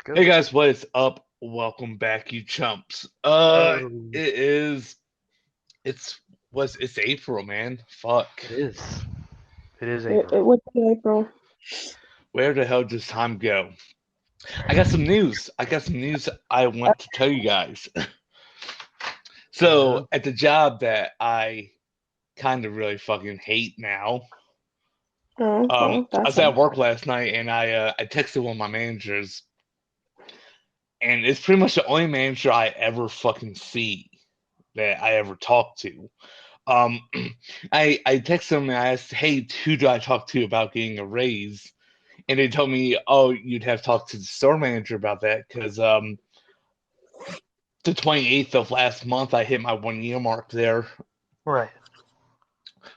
Good. Hey guys, what is up? Welcome back, you chumps. Oh, It is. It's April, man. Fuck. it is. It is April. What's April? Where the hell does time go? I got some news. I want to tell you guys. Go ahead. So at the job that I kind of really fucking hate now, Oh, well, I that's was at work last night and I texted one of my managers, and it's pretty much the only manager I ever fucking see that I ever talk to. Um, I texted them and I asked, "Hey, who do I talk to about getting a raise?" And they told me, "Oh, you'd have to talk to the store manager about that because the 28th of last month I hit my 1 year mark there, Right.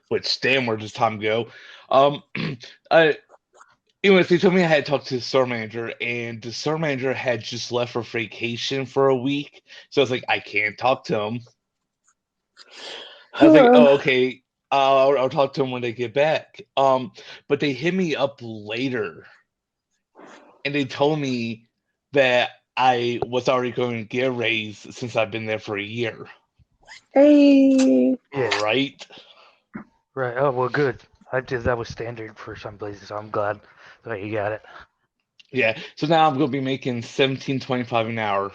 which damn, where does time go?" Um, I, anyways, they told me I had to talk to the store manager, and the store manager had just left for vacation for a week, so I was like, I can't talk to him. I was like, fine. oh, okay. I'll talk to them when they get back. But they hit me up later, and they told me that I was already going to get a raise since I've been there for a year. Hey, Yeah. Right? Right. Oh, well, good. I did. That was standard for some places, so I'm glad that you got it. Yeah. So now I'm going to be making 17.25 an hour.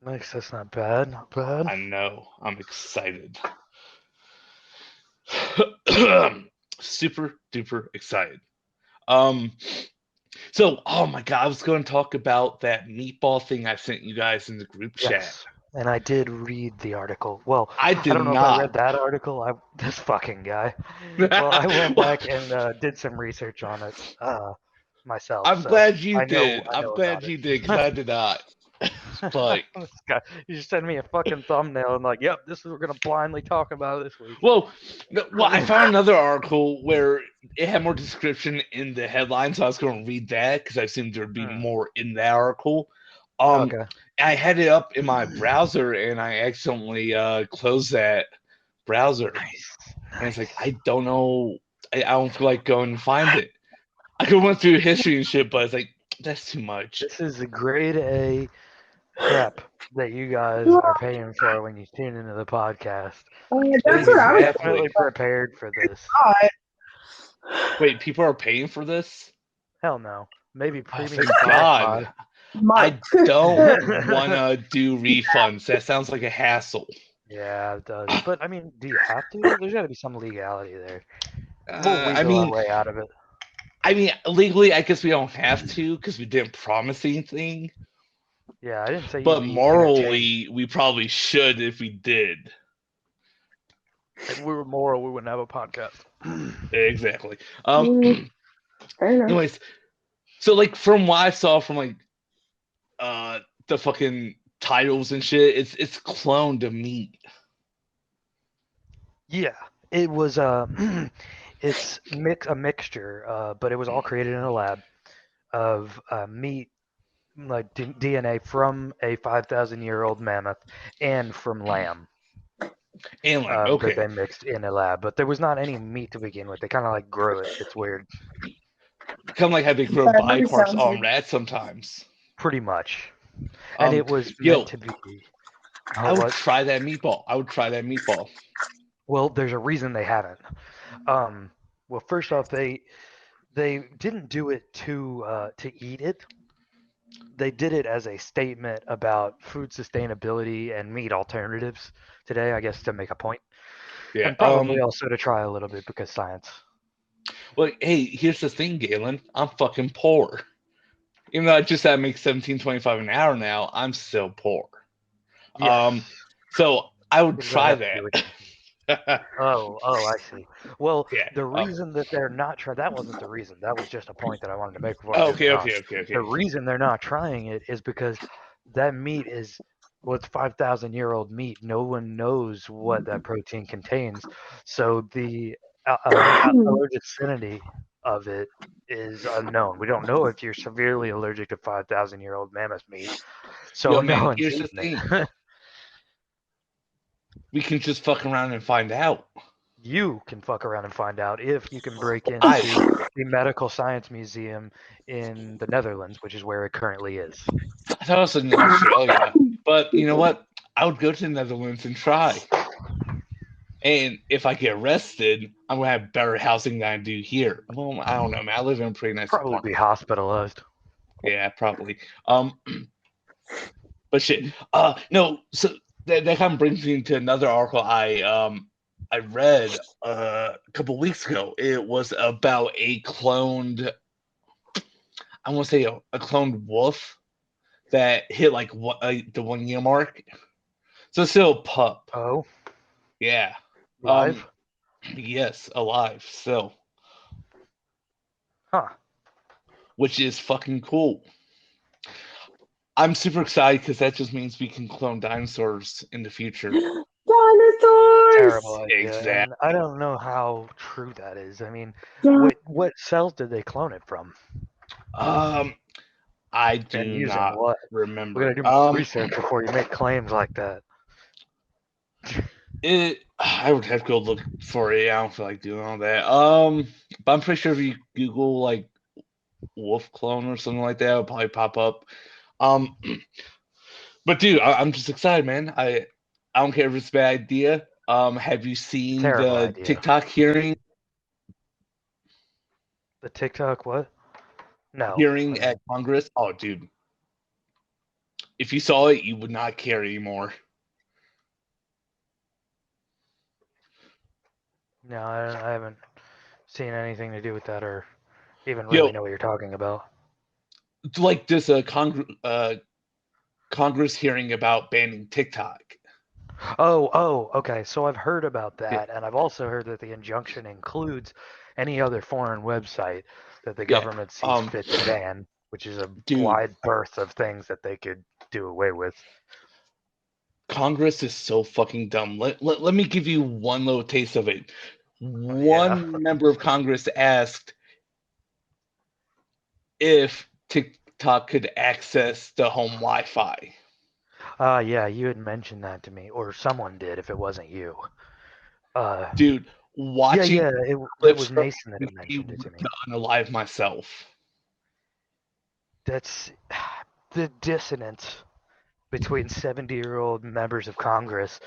Nice. That's not bad. Not bad. I know. I'm excited. Super duper excited. Um. So, oh my god, I was going to talk about that meatball thing I sent you guys in the group chat. Yes. And I did read the article. Well, I I did don't know if I not. read that article. This fucking guy. Well, I went Well, back and did some research on it myself, I'm so glad you I know did. I I'm know glad about you did because it. I did not. But This guy, you just send me a fucking thumbnail and like, yep, this is what we're gonna blindly talk about this week. well, I found another article where it had more description in the headline, so I was going to read that because I assumed there'd be Hmm. more in that article. Um, Okay. I had it up in my browser and I accidentally closed that browser, Nice. and it's like Nice. I don't know. I don't feel like going to find it. I could went through history and shit, but it's like that's too much. This is the grade A prep that you guys are paying for when you tune into the podcast. that's what You're I was Exactly. definitely prepared for this. thought. Wait, people are paying for this? Hell no. Maybe Oh, premium thank God. Spotify. I Mark. don't want to do refunds. That sounds like a hassle. Yeah, it does. But I mean, do you have to? There's got to be some legality there. We'll Uh, I weasel our mean, way out of it. I mean, legally, I guess we don't have to because we didn't promise anything. Yeah, I didn't say you'd But be entertained. morally, we probably should if we did. If we were moral, we wouldn't have a podcast. Exactly. Mm, fair enough. Anyways, so like from what I saw from like uh the fucking titles and shit, it's cloned a meat. Yeah, it was it's a mixture, but it was all created in a lab of meat, like DNA from a 5,000-year-old mammoth and from lamb And like, that okay. they mixed in a lab. But there was not any meat to begin with. They kind of like grew it. It's weird. Kind of like how they grow That body really parts sounds on weird. rats sometimes. Pretty much. And it was meant Yo, to be. I would What? try that meatball. I would try that meatball. Well, there's a reason they haven't. Well, first off, they didn't do it to eat it. They did it as a statement about food sustainability and meat alternatives today, I guess, to make a point, Yeah. and probably also to try a little bit because science. Well, hey, here's the thing, Galen. I'm fucking poor. Even though I just had to make 17.25 an hour now, I'm still poor. Um, Yes. so I would What does that try have to do with? that. Oh, I see. Well, Yeah. the reason that they're not trying, that wasn't the reason. That was just a point that I wanted to make before I moved Okay, on. okay, okay, The okay. reason they're not trying it is because that meat is, well, it's 5,000-year-old meat. No one knows what that protein contains. So the allergenicity of it is unknown. We don't know if you're severely allergic to 5,000-year-old mammoth meat. So Yo, no man, one's here's the eating thing. it. We can just fuck around and find out. You can fuck around and find out if you can break I into the Medical Science Museum in the Netherlands, which is where it currently is. I thought it was in Australia, but you know what? I would go to the Netherlands and try. And if I get arrested, I'm gonna have better housing than I do here. Well, I don't know, man. I live in a pretty nice Probably be apartment. hospitalized. Yeah, probably. But shit. No. So that kind of brings me to another article I read a couple weeks ago. It was about a cloned. I want to say a cloned wolf that hit like the 1 year mark. So it's still a pup. Oh, Yeah. live? Yes, alive still, Huh. which is fucking cool. I'm super excited because that just means we can clone dinosaurs in the future. Dinosaurs! Terrible idea. Exactly. And I don't know how true that is. I mean, Yeah. what cells did they clone it from? Um, I And do using not what? We remember. gotta do more research before you make claims like that. I would have to go look for it. I don't feel like doing all that. But I'm pretty sure if you Google like wolf clone or something like that, it'll probably pop up. Um, but dude, I'm just excited, man. I don't care if it's a bad idea. Have you seen Terrible the idea. TikTok The TikTok what? No. hearing at Congress? Oh, dude, if you saw it, you would not care anymore. No, I haven't seen anything to do with that or even really Yo, know what you're talking about. like this Congress hearing about banning TikTok. Okay. So I've heard about Yeah, that, and I've also heard that the injunction includes any other foreign website that the yeah. government sees fit to ban, which is a Dude, wide berth of things that they could do away with. Congress is so fucking dumb. Let me give you one little taste of it. Yeah. One member of Congress asked if TikTok could access the home Wi-Fi. Yeah, you had mentioned that to me, or someone did if it wasn't you. Uh, Dude, yeah, watching it clips was from Mason that it had made me mentioned it to want me. to unalive myself. That's the dissonance between 70-year-old members of Congress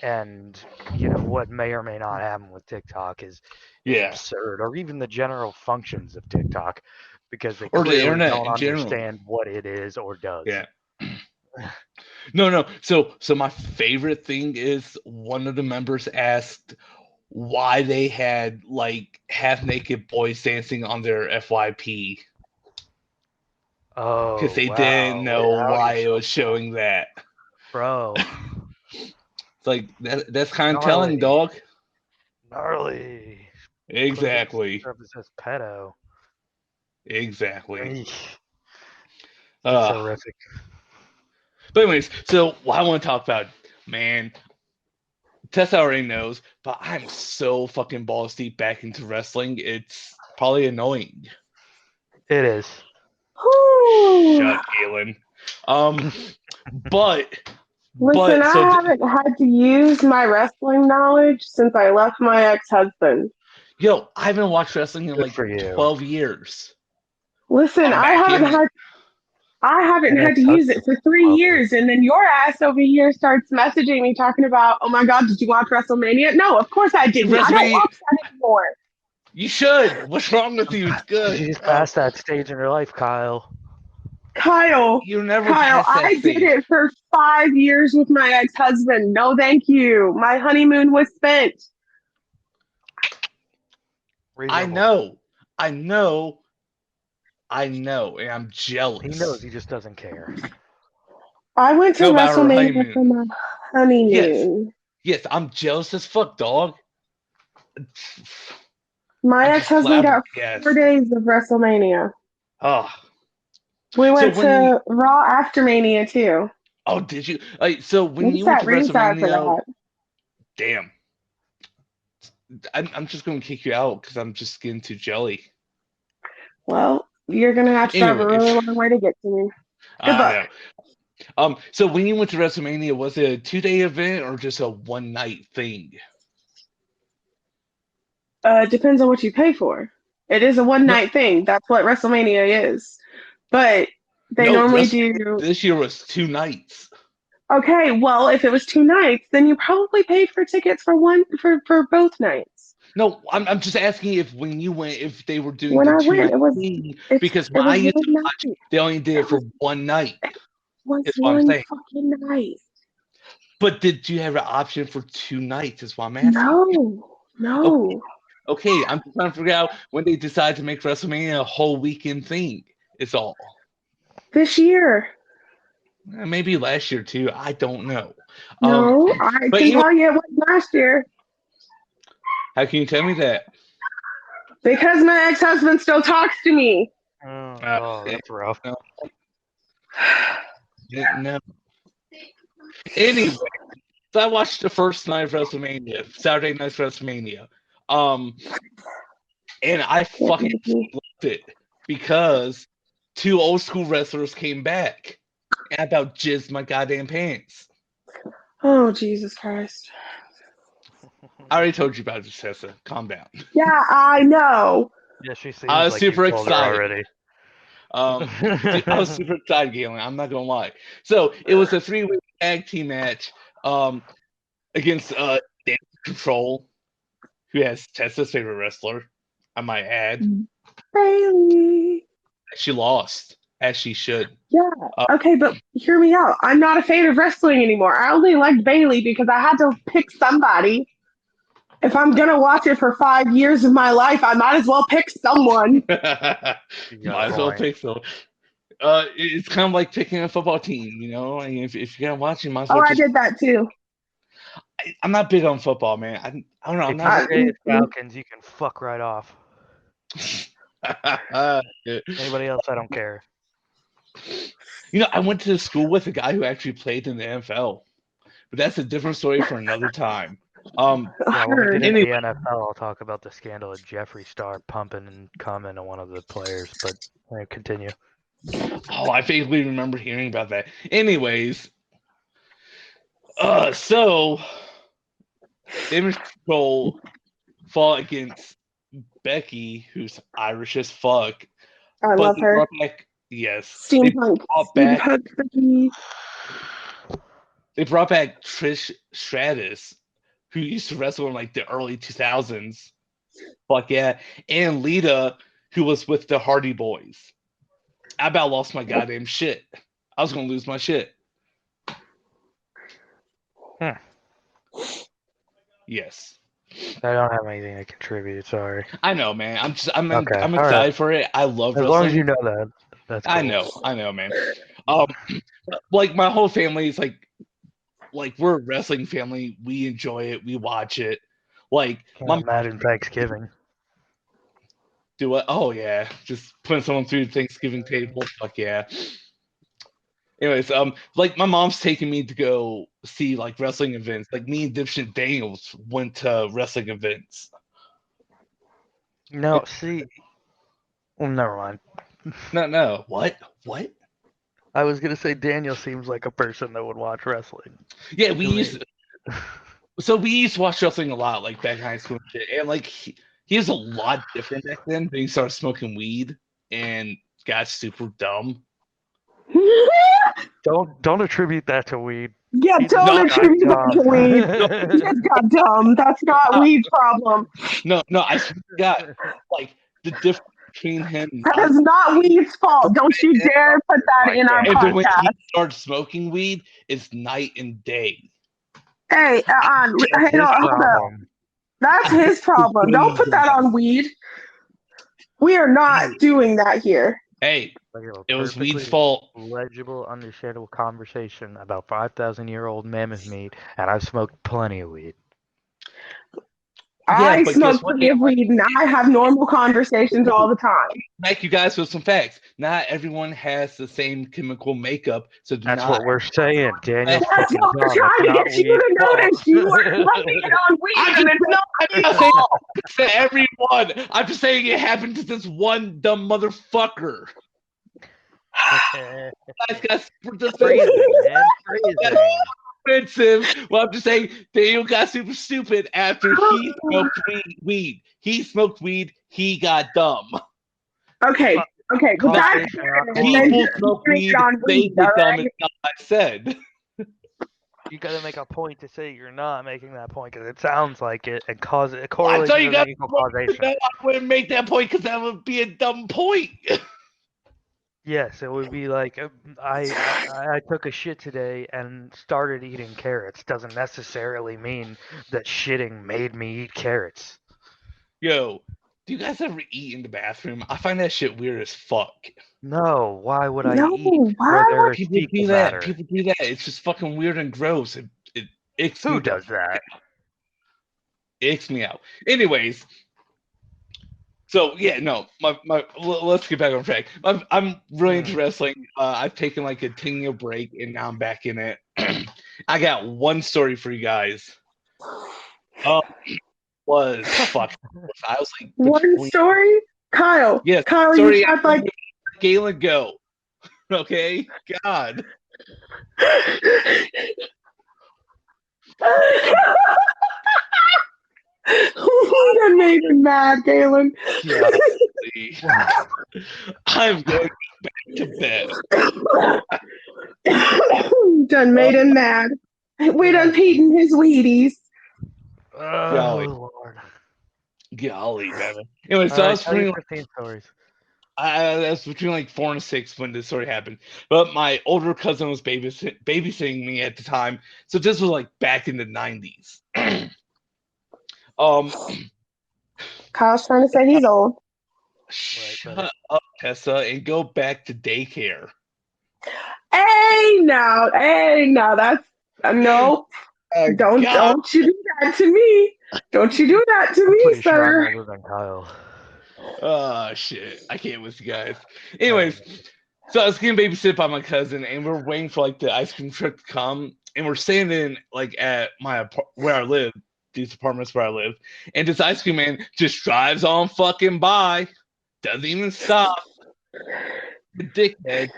and what may or may not happen with TikTok is Yeah. absurd, or even the general functions of TikTok, because they Or the clearly internet don't in general. understand what it is or does. Yeah. No. So my favorite thing is one of the members asked why they had like half naked boys dancing on their FYP because Oh they didn't wow, way to know out why it yourself, was showing that. bro. It's like that's kind of telling, Gnarly, dog. gnarly. Put it Exactly. up as says pedo. Exactly. Eesh, that's Uh, horrific. but anyways, so what I want to talk about, man, Tessa already knows, but I'm so fucking balls deep back into wrestling. It's probably annoying. It is. Whew. Shut, Galen. Um, but Listen, I so haven't had to use my wrestling knowledge since I left my ex-husband. yo, I haven't watched wrestling in Good like for you. 12 years. Listen, I'm back in it. I haven't An had to use ex-husband it for for 3 years, 12 years. and then your ass over here starts messaging me talking about, oh my god, did you watch WrestleMania? No, of course I didn't. I don't WrestleMania, watch that anymore. you should. What's wrong with you? It's good. She's past that stage in her life, Kyle. Kyle, You're never Kyle, past that I did stage. it for 5 years with my ex-husband. No, thank you. My honeymoon was spent. I Reasonable. know. I know. I know. And I'm He knows, jealous. he just doesn't care. I went to Go about her WrestleMania honeymoon. for my Yes. honeymoon. Yes, I'm jealous as fuck, dog. My I'm just ex-husband got 4 flabbergasted. days of WrestleMania. Oh. We So went when you to Raw after Mania too. oh did you so when We you went sat to ringside for WrestleMania, that. damn. I'm just gonna kick you out because I'm just getting too jelly. Well, you're gonna have to drive a Anyways, really long way to get to me. Good I luck. know. So when you went to WrestleMania, was it a 2 day event or just a one night thing? Depends on what you pay for. It is a one No, night thing. That's what WrestleMania is. But they no, normally WrestleMania do. this year was 2 nights. Okay, well, if it was 2 nights, then you probably paid for tickets for both nights. No, I'm just asking if when you went, if they were doing When the I two went, night thing, because when it I was used to one watch, night. they only did it It for one night. was Is what I'm one saying. fucking night. But did you have an option for 2 nights? Is what I'm asking. No, Okay, no. okay. I'm just trying to figure out when they decide to make WrestleMania a whole weekend thing. It's all. This year. Maybe last year too. I don't know. Um, No, I but can anyway, tell you it was last year how can you tell me that? because my ex-husband still talks to me. Oh, Yeah, that's rough. no, didn't know. Anyway, so I watched the first night of WrestleMania, Saturday night's WrestleMania. Um, and I Can't fucking make me. loved it because two old school wrestlers came back. And I about jizzed my goddamn pants. Oh, Jesus Christ. I already told you about this, Tessa. Calm down. Yeah, I know. Yeah, she I seems was like you super told her excited. already. I was super excited, Galen. I'm not gonna lie. So it was a 3-way tag team match against Damage Control, who has Tessa's favorite wrestler, I might add. Bailey. She lost, as she should. Yeah. Uh, Okay, but hear me out. I'm not a fan of wrestling anymore. I only liked Bailey because I had to pick somebody. If I'm gonna watch it for 5 years of my life, I might as well pick someone. You got might a as well point. pick so. It's kind of like picking a football team, you know. I mean, if you're gonna watch, you might as Oh, well I just. did that too. I'm not big on football, man. I don't know. I'm If you not. say it's Falcons, you can fuck right off. Yeah. Anybody else, I don't care. You know, I went to school with a guy who actually played in the NFL, but that's a different story for another time. Yeah, when we get Heard. into Anyway, the NFL, I'll talk about the scandal of Jeffree Star pumping and coming on one of the players. But continue. oh, I vaguely remember hearing about that. Anyways, so Damage Control fought against Becky, who's Irish as fuck, I but love they her. brought back they Steampunk. brought back Steampunk Becky. they brought back Trish Stratus, who used to wrestle in like the early 2000s. Fuck yeah, and Lita, who was with the Hardy Boys. I about lost my goddamn shit. I was gonna lose my shit. Hmm. Yes. I don't have anything to contribute. Sorry. I know, man. I'm Okay. I'm All right. excited for it. I love As long as wrestling. you know that, that's cool. I know, man. Um, like my whole family is like we're a wrestling family. We enjoy it. We watch it. Like Can't my imagine Thanksgiving. do what? Oh yeah, just putting someone through the Thanksgiving table. Fuck yeah. Anyways, like my mom's taking me to go see like wrestling events. Like me and Dipshit Daniels went to wrestling events. No, see, well, never mind. No, what? What? I was gonna say Daniel seems like a person that would watch wrestling. Yeah, we used to watch wrestling a lot, like back in high school and shit. And like he was a lot different back then. Then he started smoking weed and got super dumb. Don't attribute that to weed. Yeah, He just don't No, got attribute that to weed. He dumb. just got dumb. That's not weed's problem. no, I swear to God, like the difference between him That not is not weed's fault. Don't you dare put that in our and then when he podcast. started smoking weed is night and day. Hey, That's hang his on, hold up. problem. That's his problem. Don't put that on weed. We are not doing that here. Hey, Like a it was perfectly weed's fault. legible, understandable conversation about 5,000-year-old mammoth meat, and I've smoked plenty of weed. Yeah, I but guess smoke what? plenty of weed and I have normal conversations all the time. Back you guys with some facts. Not everyone has the same chemical makeup, so do That's not. what we're saying. Daniel's That's fucking what we're dumb. It's trying to not get you weed's to notice. You are blaming it on weed and it's not I'm weed's not saying fault. to everyone. I'm just saying it happened to this one dumb motherfucker. Guys got super Phrasing, man. Phrasing. offensive. Well, I'm just saying Daniel got super stupid after he smoked weed. He smoked weed. He got dumb. Okay, okay, but that's Causation, not fair. Then People correlation. just smoke blame it weed. on They weed, all get dumb. Is right? not what I said. You got to make a point to say you're not making that point because it sounds like it, and cause Well, I thought correlation you doesn't got equal smoke. causation. I wouldn't make that point because that would be a dumb point. Yes, it would be like I took a shit today and started eating carrots. Doesn't necessarily mean that shitting made me eat carrots. Yo, do you guys ever eat in the bathroom? I find that shit weird as fuck. No, why would I No, eat where why there would is People fecal do that. matter? People do that. It's just fucking weird and gross. It icks me Who the does that? icks me out. Anyways, so yeah, no, let's get back on track. I'm really into Hmm. wrestling. I've taken like a 10-year break and now I'm back in it. I got one story for you guys. Um, was fuck. I was like one between story? Kyle, yes. Kyle, you Sorry, had like Galen, go. Okay, God. that made me mad, Galen. Golly. Wow. I'm going back to bed. Done made him mad. We done peating his Wheaties. Golly, Oh Lord. golly, man. Anyway, All so I right, was tell your between Christine stories. I was between like 4 and 6 when this story happened. But my older cousin was babysitting me at the time, so this was like back in the 90s. um, Kyle's trying to say he's old. shut up, Tessa, and go back to daycare. Hey now, that's no. Don't God, don't you do that to me. Don't you do that to I'm me, pretty sure I'm sir. older than Kyle. oh shit, I can't with you guys. Oh, Anyways, so I was getting babysit by my cousin, and we're waiting for like the ice cream truck to come, and we're standing like at my where I live, these apartments where I live, and this ice cream man just drives on fucking by, doesn't even stop, the dickhead.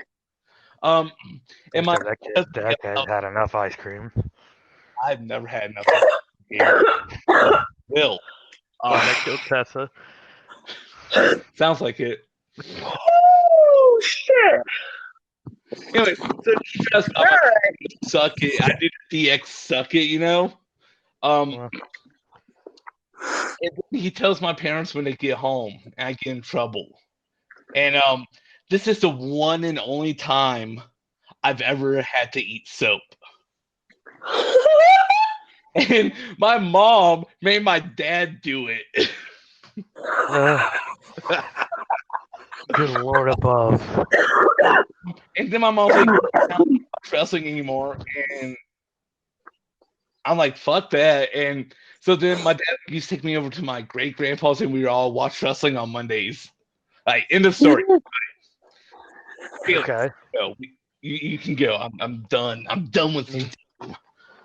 Um, and my because that kid had enough ice cream. I've never had enough ice cream. Will. Why that killed Tessa? Sounds like it. Oh shit! Anyway, so he just I'm like, suck it. I did DX suck it, you know. Well, And then he tells my parents when they get home, and I get in trouble. And this is the one and only time I've ever had to eat soap. And my mom made my dad do it. good Lord above. And then my mom's like, I don't watch wrestling anymore. And I'm like, fuck that. And so then my dad used to take me over to my great grandpa's and we would all watch wrestling on Mondays. Like, end of story. Okay. Go. You can go. I'm done. I'm done with you.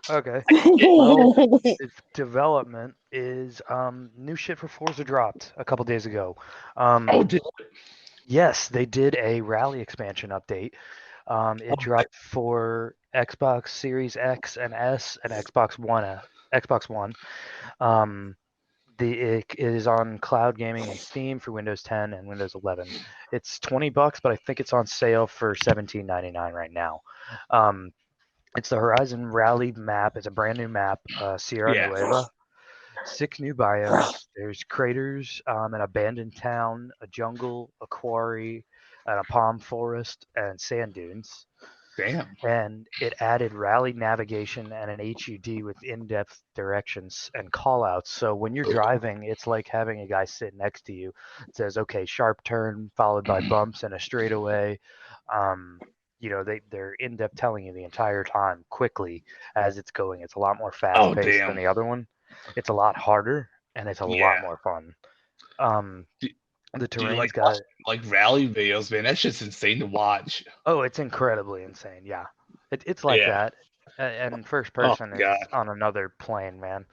Okay. Well, its development is new shit for Forza dropped a couple days ago. Did Yes, they did a rally expansion update. It dropped for Xbox Series X and S and Xbox One. Xbox One. It is on cloud gaming and Steam for Windows 10 and Windows 11. It's $20, but I think it's on sale for $17.99 right now. It's the Horizon Rally map. It's a brand new map, Sierra yeah. Nueva. 6 new biomes. There's craters, an abandoned town, a jungle, a quarry, and a palm forest, and sand dunes. Damn. And it added rally navigation and an HUD with in-depth directions and callouts. So when you're driving, it's like having a guy sit next to you. It says, "Okay, sharp turn followed by bumps and a straightaway." They're in-depth telling you the entire time quickly as it's going. It's a lot more fast-paced than Damn. the other one. It's a lot harder and it's a lot Yeah. more fun. The Do you terrain's like got like rally videos, man? That's just insane to watch. it's incredibly insane. Yeah, it's like Yeah. that, and first Oh person is god. on another plane, man.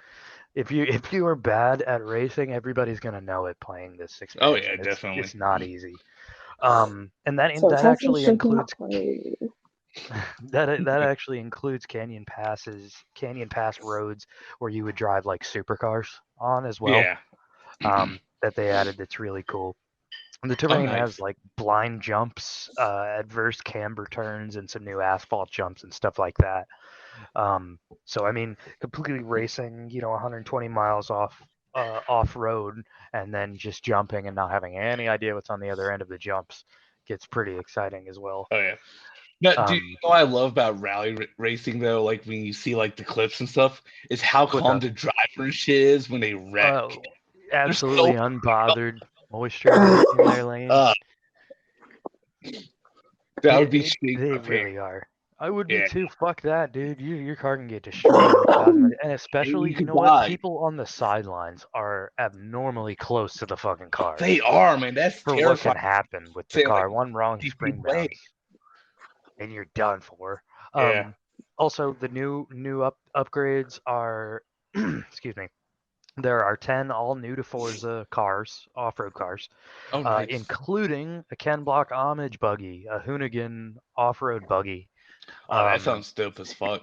If you are bad at racing, everybody's gonna know it playing this Oh yeah, expansion. definitely. It's not easy. And So that Tesla actually should not includes play. That actually includes canyon pass roads where you would drive like supercars on as well. Yeah. That they added that's really cool. And the Oh, terrain has nice. like blind jumps, adverse camber turns, and some new asphalt jumps and stuff like that. So I mean, completely racing, 120 miles off road, and then just jumping and not having any idea what's on the other end of the jumps gets pretty exciting as well. Oh yeah. Now, do you Um, know what I love about rally racing though? Like when you see like the clips and stuff, is how what's calm up? the driver and shit is when they wreck. Oh, They're so absolutely unbothered, moisturizer in their lane. uh, that would be shitting They my pants. really are. I would be Yeah, too. Fuck that, dude. Your car can get destroyed in 1,000, and and especially, you you could know what? die. People on the sidelines are abnormally close to the fucking They cars are, man. That's for what can terrifying. happen with the Saying like car. One wrong 50 feet spring away. bounce, and you're done for. Yeah. Also, the new upgrades are, excuse me. There are 10 all new to Forza cars, off-road cars, Oh, nice. including a Ken Block homage buggy, a Hoonigan off-road buggy. Oh, that Um, sounds dope as fuck.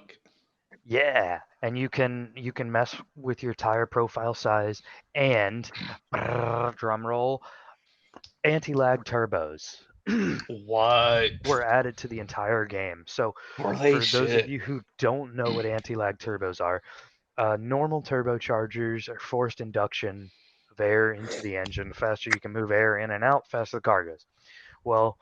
yeah, and you can mess with your tire profile size and drum roll anti-lag turbos What? were added to the entire game. So Were they for those of shit? you who don't know what anti-lag turbos are, normal turbochargers are forced induction of air into the engine. The faster you can move air in and out, faster the car goes. Well,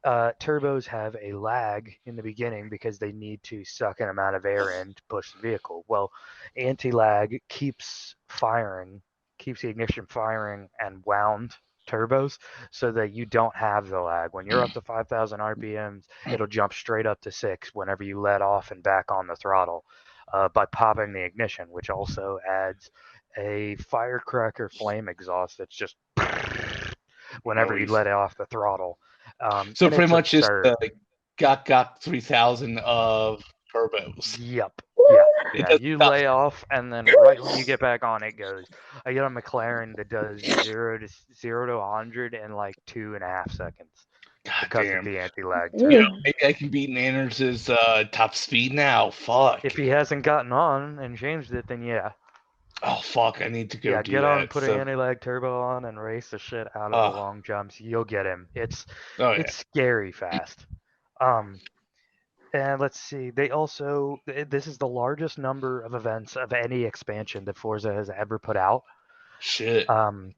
turbos have a lag in the beginning because they need to suck an amount of air in to push the vehicle. Well, anti-lag keeps the ignition firing and wound turbos so that you don't have the lag. When you're up to 5,000 RPMs, it'll jump straight up to 6 whenever you let off and back on the throttle by popping the ignition, which also adds a firecracker flame exhaust that's just whenever you let Nice. off the throttle. So And pretty it's much just absurd. got 3000 of turbos. Yep. Yeah. It Yeah. does You about lay off, and then right when you get back on, it goes. I got a McLaren that does zero to 100 in like 2.5 seconds God because of damn. the anti-lag You know, turbo. maybe I can beat Nanner's top speed now. If Fuck. he hasn't gotten on and changed it, then yeah, Oh fuck, I need to go yeah, do get on and that. put an So anti-lag turbo on and race the shit out of the uh long jumps. You'll get him. oh yeah. It's scary fast. Um, And let's see, they also this is the largest number of events of any expansion that Forza has ever put out. Shit. Um,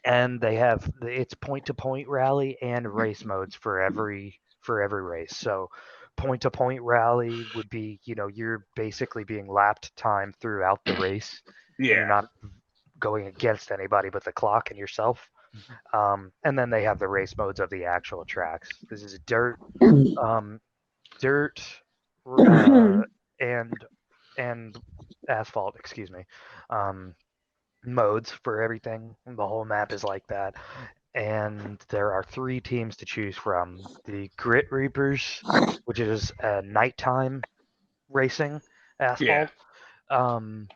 and they have it's point to point rally and race modes for every race. So point to point rally would be, you're basically being lapped time throughout the race and you're Yeah. not going against anybody but the clock and yourself. And then they have the race modes of the actual tracks. This is um, dirt, and and asphalt, excuse me, um, modes for everything. The whole map is like that, and there are three teams to choose from: the Grit Reapers, which is nighttime racing Yeah. asphalt. Um,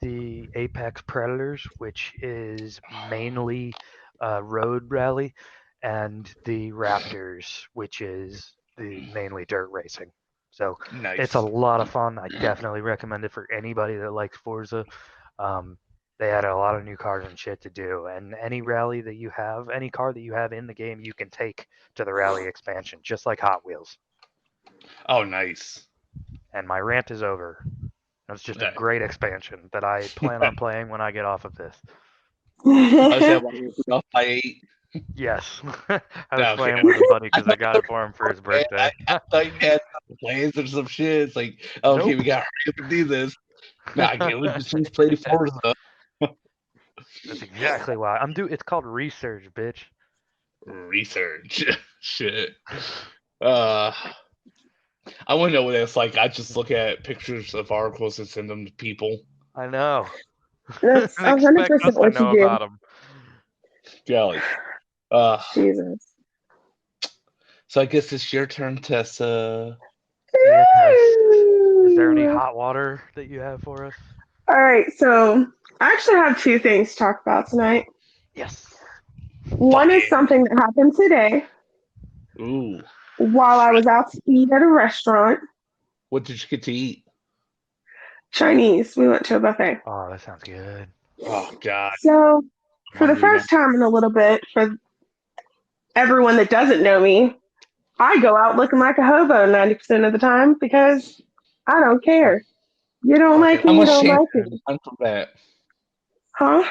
the Apex Predators, which is mainly road rally, and the Raptors, which is the mainly dirt racing. So it's a Nice. lot of fun. I definitely recommend it for anybody that likes Forza. Um, they added a lot of new cars and shit to do, and any rally that you have, any car that you have in the game, you can take to the rally expansion, just like Hot Wheels. Oh nice. And my rant is over. It's just a Yeah. great expansion that I plan on playing when I get off of this. I was at one off by 8. Yes. I was No, okay. playing with a buddy I because I thought got it for him for his man, birthday. I thought you had plans or some shit. It's like, okay, Nope. we gotta hurry up and do this. Nah, again, we just play Forza. That's exactly why. It's called research, bitch. Research. Shit. Uh I wanna know what it's like. I just look at pictures of articles and send them to people. I know. That's And a hundred expect percent us to what you know do. about them. Golly. Uh Jesus. so I guess it's your turn, Tessa. Yes. Is there any hot water that you have for us? All right, so I actually have two things to talk about tonight. Yes. One Fuck is yeah. something that happened today. Ooh. while I was out to eat at a restaurant. What did you get to eat? Chinese. We went to a buffet. Oh, that sounds good. Oh God, So, I'm for the hungry now. first time in a little bit, for everyone that doesn't know me, I go out looking like a hobo 90% of the time because I don't care. You don't Fuck like it. How me, you much don't change like have you me. gotten from that? Huh?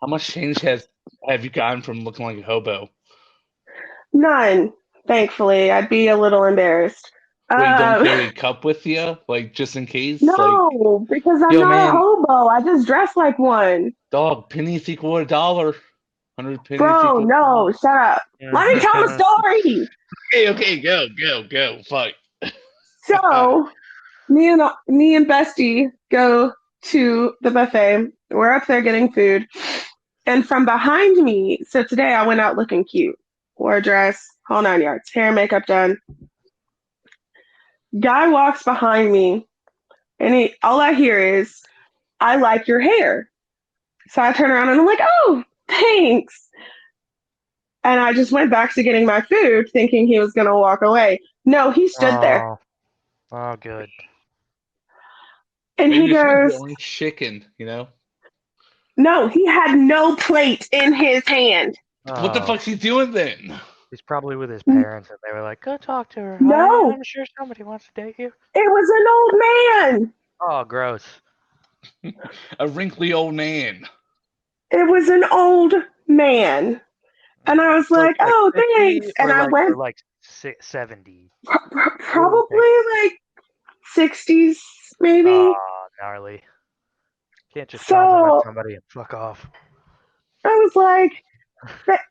How much change have you gotten from looking like a hobo? None, thankfully. I'd be a little embarrassed. Wait, you don't Um, carry a cup with you, like just in case? Like, no, because I'm yo, not a man, hobo. I just dress like one. dog, pennies equal $1. 100 pennies Bro, equal no, $1. shut up. Let me tell the story. Okay, go. Fuck. So, me and Bestie go to the buffet. We're up there getting food. And from behind me, so today I went out looking cute. Wore a dress, whole 9 yards, hair, makeup done. Guy walks behind me, and all I hear is, "I like your hair." So I turn around and I'm like, "Oh, thanks." And I just went back to getting my food, thinking he was gonna walk away. No, he stood there, Oh, oh, good. and he Maybe you should get goes, orange chicken, you know? "No, he had no plate in his hand." What the Oh, fuck's he doing then? he's probably with his parents, and they were like, "Go talk to her. No, I'm sure somebody wants to date you." it was an old man. Oh, gross. A wrinkly old man. It was an old man. And I was Like like, like "Oh, thanks." 50 And I or went like 70. What do you think? probably like 60s, maybe. Oh, gnarly. Can't just compliment So somebody and fuck off. I was like,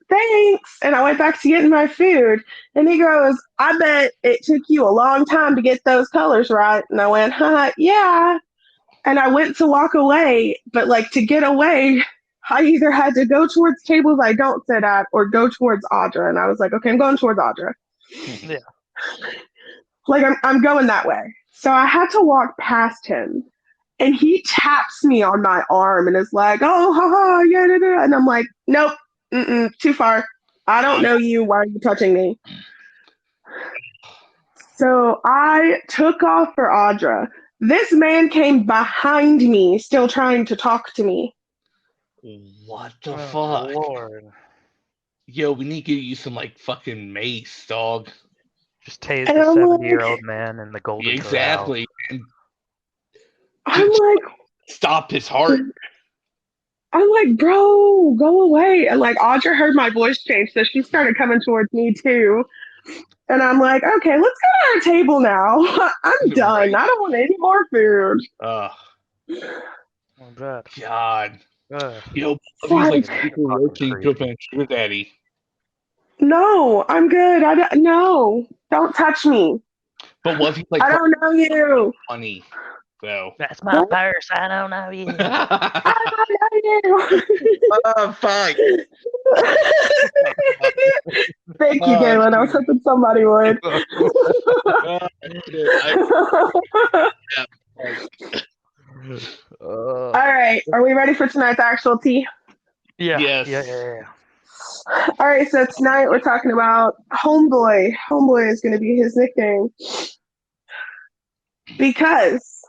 Thanks." And I went back to getting my food. And he goes, "I bet it took you a long time to get those colors right." And I went, "Huh, yeah." And I went to walk away, but like to get away, I either had to go towards tables I don't sit at or go towards Audra. And I was like, "Okay, I'm going towards Audra." Yeah. Like I'm going that way. So I had to walk past him. And he taps me on my arm and is like, "Oh, haha, yeah, da, da." And I'm like, "Nope, too far. I don't know you. Why are you touching me?" So I took off for Audra. This man came behind me, still trying to talk to me. What the Oh, fuck? Lord. Yo, we need to get you some like fucking mace, dog. Just tased And a I'm 70-year-old like, man in the Golden Corral. Exactly. And I'm just like, stop his heart. I'm like, "Bro, go away." And like Audra heard my voice change, so she started coming towards me too. And I'm like, "Okay, let's go to our table now." I'm done. Right. I don't want any more food. Oh Oh, God. God. Ugh. Yo, It's he's like, like Getting super fucking rich and he grew up in creepy. a sugar daddy. "No, I'm good. No, don't touch me. But what if he's like I don't know you. funny though? That's my purse. I don't know you. I don't know you." Oh fuck. Thank you, Oh Galen. I was shit. hoping somebody would. Oh, shit. Yeah, fuck. Uh, All right. Are we ready for tonight's actual tea? yeah, yeah, Yes. yeah, yeah. All right. So tonight we're talking about Homeboy. Homeboy is going to be his nickname because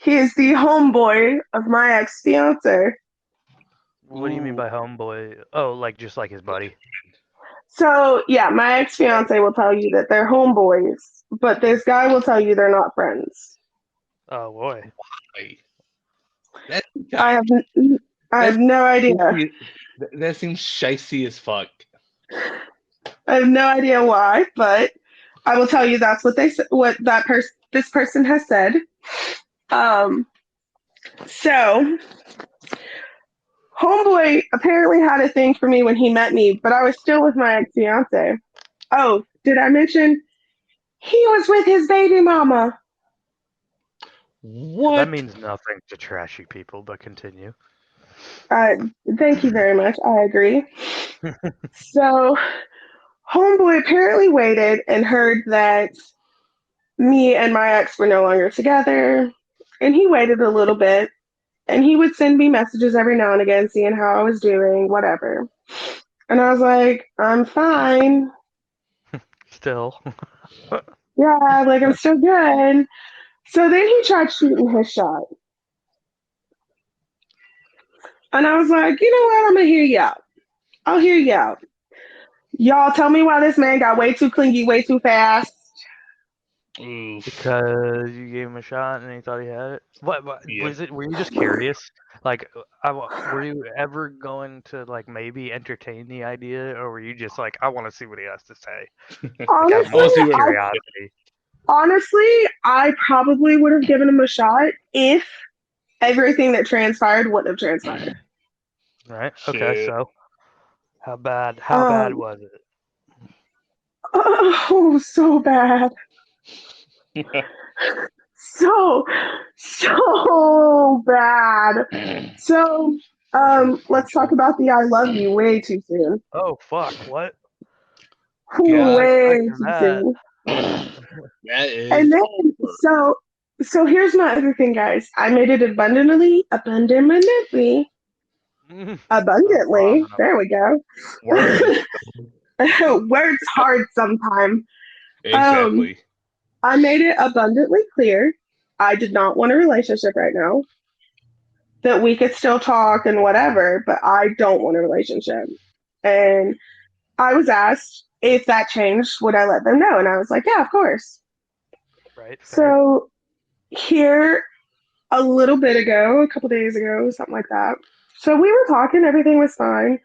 he is the homeboy of my ex fiance. What do you mean Ooh. by homeboy? Oh, like just like his buddy. So yeah, my ex fiance will tell you that they're homeboys, but this guy will tell you they're not friends. Oh boy. Wait. That I have I have that's no idea. that seems shicey as fuck. I have no idea why, but I will tell you that's what what this person has said. Um, so homeboy apparently had a thing for me when he met me, but I was still with my ex fiance. Oh, did I mention he was with his baby mama? That What? means nothing to trashy people, but continue. Uh, Thank you very much. I agree. So homeboy apparently waited and heard that me and my ex were no longer together, and he waited a little bit. And he would send me messages every now and again, seeing how I was doing, whatever. And I was like, "I'm fine." still. Yeah, like I'm still good. So then he tried shooting his shot. And I was like, you know what? I'm gonna hear you out. I'll hear you out. Y'all tell me why this man got way too clingy, way too fast. Oof. Because you gave him a shot and he thought he had it. What Yeah. was it? Were you just curious? Like, were you ever going to like maybe entertain the idea, or were you just like, I want to see what he has to say, like out of I want to see morbid where. curiosity? I probably would have given him a shot if everything that transpired wouldn't have transpired. Right? Okay. Shit. So how bad? How bad Um, was it? oh, so bad. So, so bad. So, let's talk about the I love you way too soon. Oh fuck! What? Wasn't God. Way expecting too that. soon. That is And then, over. so here's my other thing, guys. I made it No abundantly. problem. There we go. Word. Words hard sometime. Um, Exactly. I made it abundantly clear I did not want a relationship right now. That we could still talk and whatever, but I don't want a relationship. And I was asked if that changed, would I let them know? And I was like, yeah, of course. Right. Fair. So here a little bit ago, a couple days ago, something like that. So we were talking, everything was fine.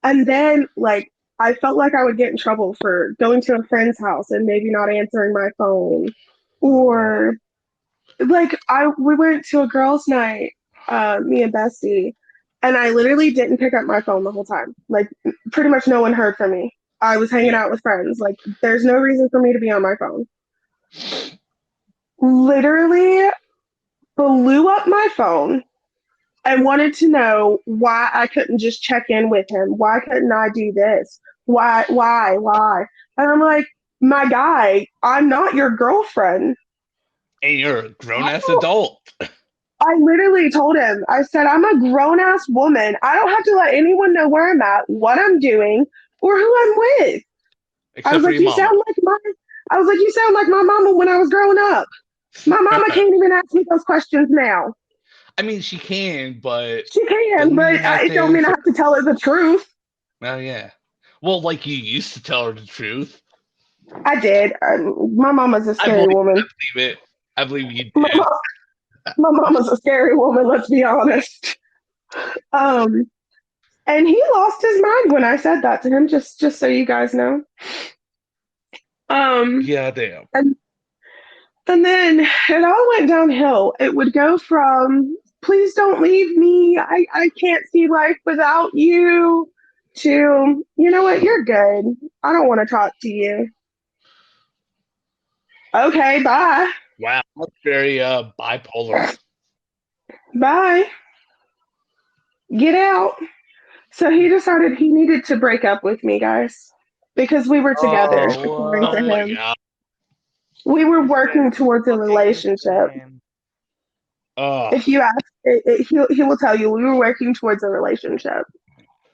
And then, like, I felt like I would get in trouble for going to a friend's house and maybe not answering my phone. Okay. Or, like, we went to a girls' night, me and Bestie, and I literally didn't pick up my phone the whole time. Like, pretty much no one heard from me. I was hanging Yeah. out with friends. Like, there's no reason for me to be on my phone. Literally blew up my phone and wanted to know why I couldn't just check in with him. Why couldn't I do this? Why? And I'm like, my guy, I'm not your girlfriend. And you're a grown I, ass adult. I literally told him, I said, I'm a grown ass woman. I don't have to let anyone know where I'm at, what I'm doing, or who I'm with. I Except was for like, your you mama. sound like my I was like, you sound like my mama when I was growing up. My mama can't even ask me those questions now. I mean, she can, but She can, doesn't mean but you have it don't to mean I say. have to tell her the truth. Well, yeah. Well, like you used to tell her the truth. I did. My mama's a I scary believe. woman. I believe it. I believe you My, did. mo- my mama's a scary woman. Let's be honest. Um, and he lost his mind when I said that to him. Just so you guys know. Um, Yeah, damn. and and then it all went downhill. It would go from "Please don't leave me. I can't see life without you" to "You know what? You're good. I don't want to talk to you." Okay, bye. Wow, that's very bipolar. Bye. Get out. So he decided he needed to break up with me, guys, because we were together, according Oh, to Oh what? my him. god. We were This working man's towards a fucking relationship. insane. Oh, If you ask, he will tell you we were working towards a relationship.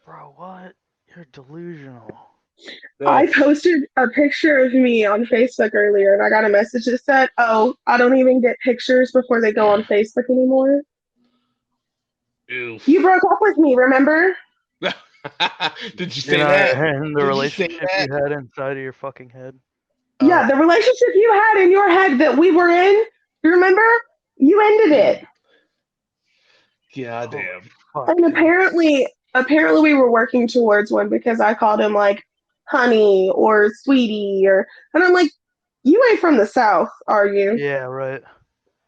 Bro, what? You're delusional. I that's posted a picture of me on Facebook earlier, and I got a message that said, "Oh, I don't even get pictures before they go on Facebook anymore." You oof. broke up with me, remember? Did you You're say not that? in the Did you say relationship that? you had inside of your fucking head. Yeah, the relationship you had in your head that we were in, you remember? You ended it. God Holy damn. fuck, And dude. apparently we were working towards one because I called him like honey or sweetie or and I'm like, you ain't from the South, are you? Yeah, right.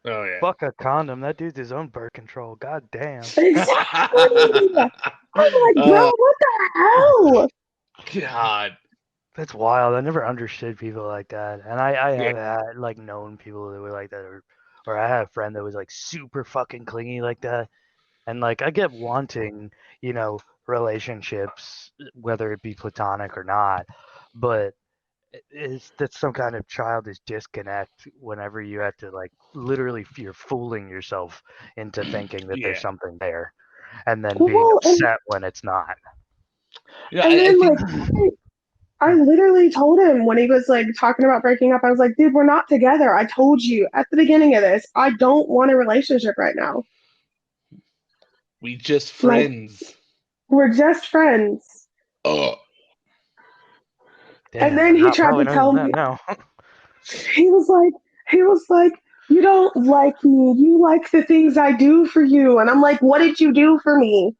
Oh yeah. Fuck a condom. That dude's his own birth control. God damn. Exactly. I'm like, bro, uh, what the hell? God. That's wild. I never understood people like that. And I Yeah. have had like known people that were like that, or I had a friend that was like super fucking clingy like that. And like I get wanting, relationships, whether it be platonic or not, but it's that's some kind of childish disconnect whenever you have to like literally you're fooling yourself into thinking that there's Yeah. something there and then being Well, upset when it's not. Yeah. and I then like think. I literally told him when he was like talking about breaking up, I was like, dude, we're not together. I told you at the beginning of this, I don't want a relationship right now. We just Like, friends. we're just friends. Oh, And Damn, then but he not tried probably to not tell even me, that now. he was like, he was like, you don't like me. You like the things I do for you. And I'm like, what did you do for me?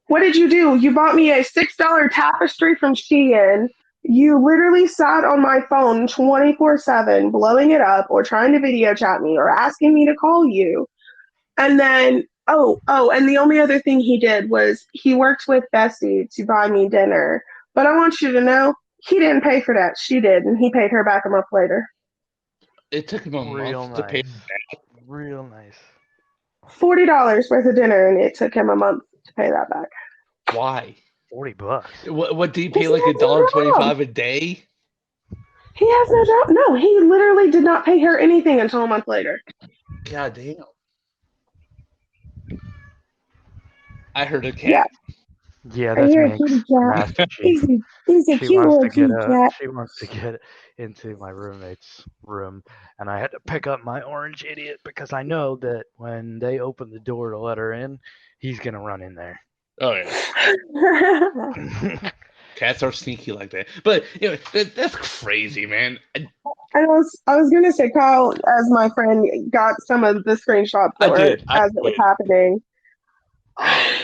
What did you do? You bought me a $6 tapestry from Shein. You literally sat on my phone 24/7, blowing it up or trying to video chat me or asking me to call you. And then, and the only other thing he did was he worked with Bessie to buy me dinner. But I want you to know, he didn't pay for that. She did, and he paid her back a month later. it took him a Real month to pay. nice. Real nice. $40 worth of dinner, and it took him a month to pay that back. Why? $40. What do you pay Because he like a has no dollar job. 25 a day? He has no job. No, he literally did not pay her anything until a month later. God damn. I heard a Yeah, cat. Yeah, I that's hear a kitty Minx, cat. Master Chief. He's a She cute wants little to get kitty cat. into my roommate's room, and I had to pick up my orange idiot because I know that when they open the door to let her in, he's gonna run in there. Oh yeah, cats are sneaky like that. But that's crazy, man. I was gonna say, Kyle, as my friend got some of the screenshots I that were did. I as it was did. happening.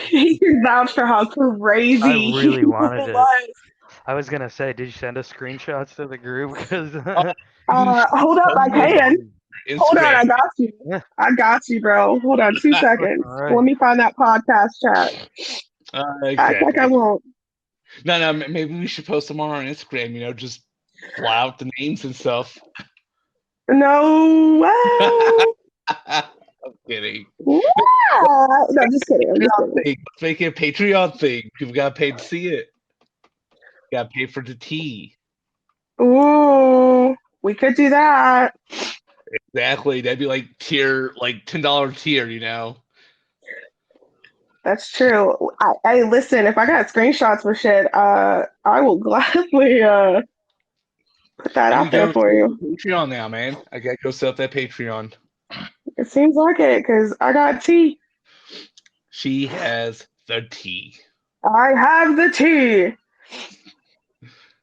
He could vouch for how I crazy really wanted it it. was. I was gonna say, did you send us screenshots to the group? Because Oh, you should Hold up, I totally can. Hold on, Instagram. I got you. I got you, bro. Hold on, 2 seconds. all Let right. me find that podcast chat. Act like I Exactly. won't. No, maybe we should post them on our Instagram. Just fly out the names and stuff. No way. I'm kidding. No, just kidding. I'm just Patreon kidding. thing. Let's make it a Patreon thing. People got paid to see it. Got paid for the tea. Ooh, we could do that. Exactly. That'd be like tier, like $10 tier. That's true. I listen. If I got screenshots for shit, I will gladly put that I out need there to go for set up you. the Patreon now, man. I gotta go set up that Patreon. It seems like it because I got tea. She has the tea. I have the tea.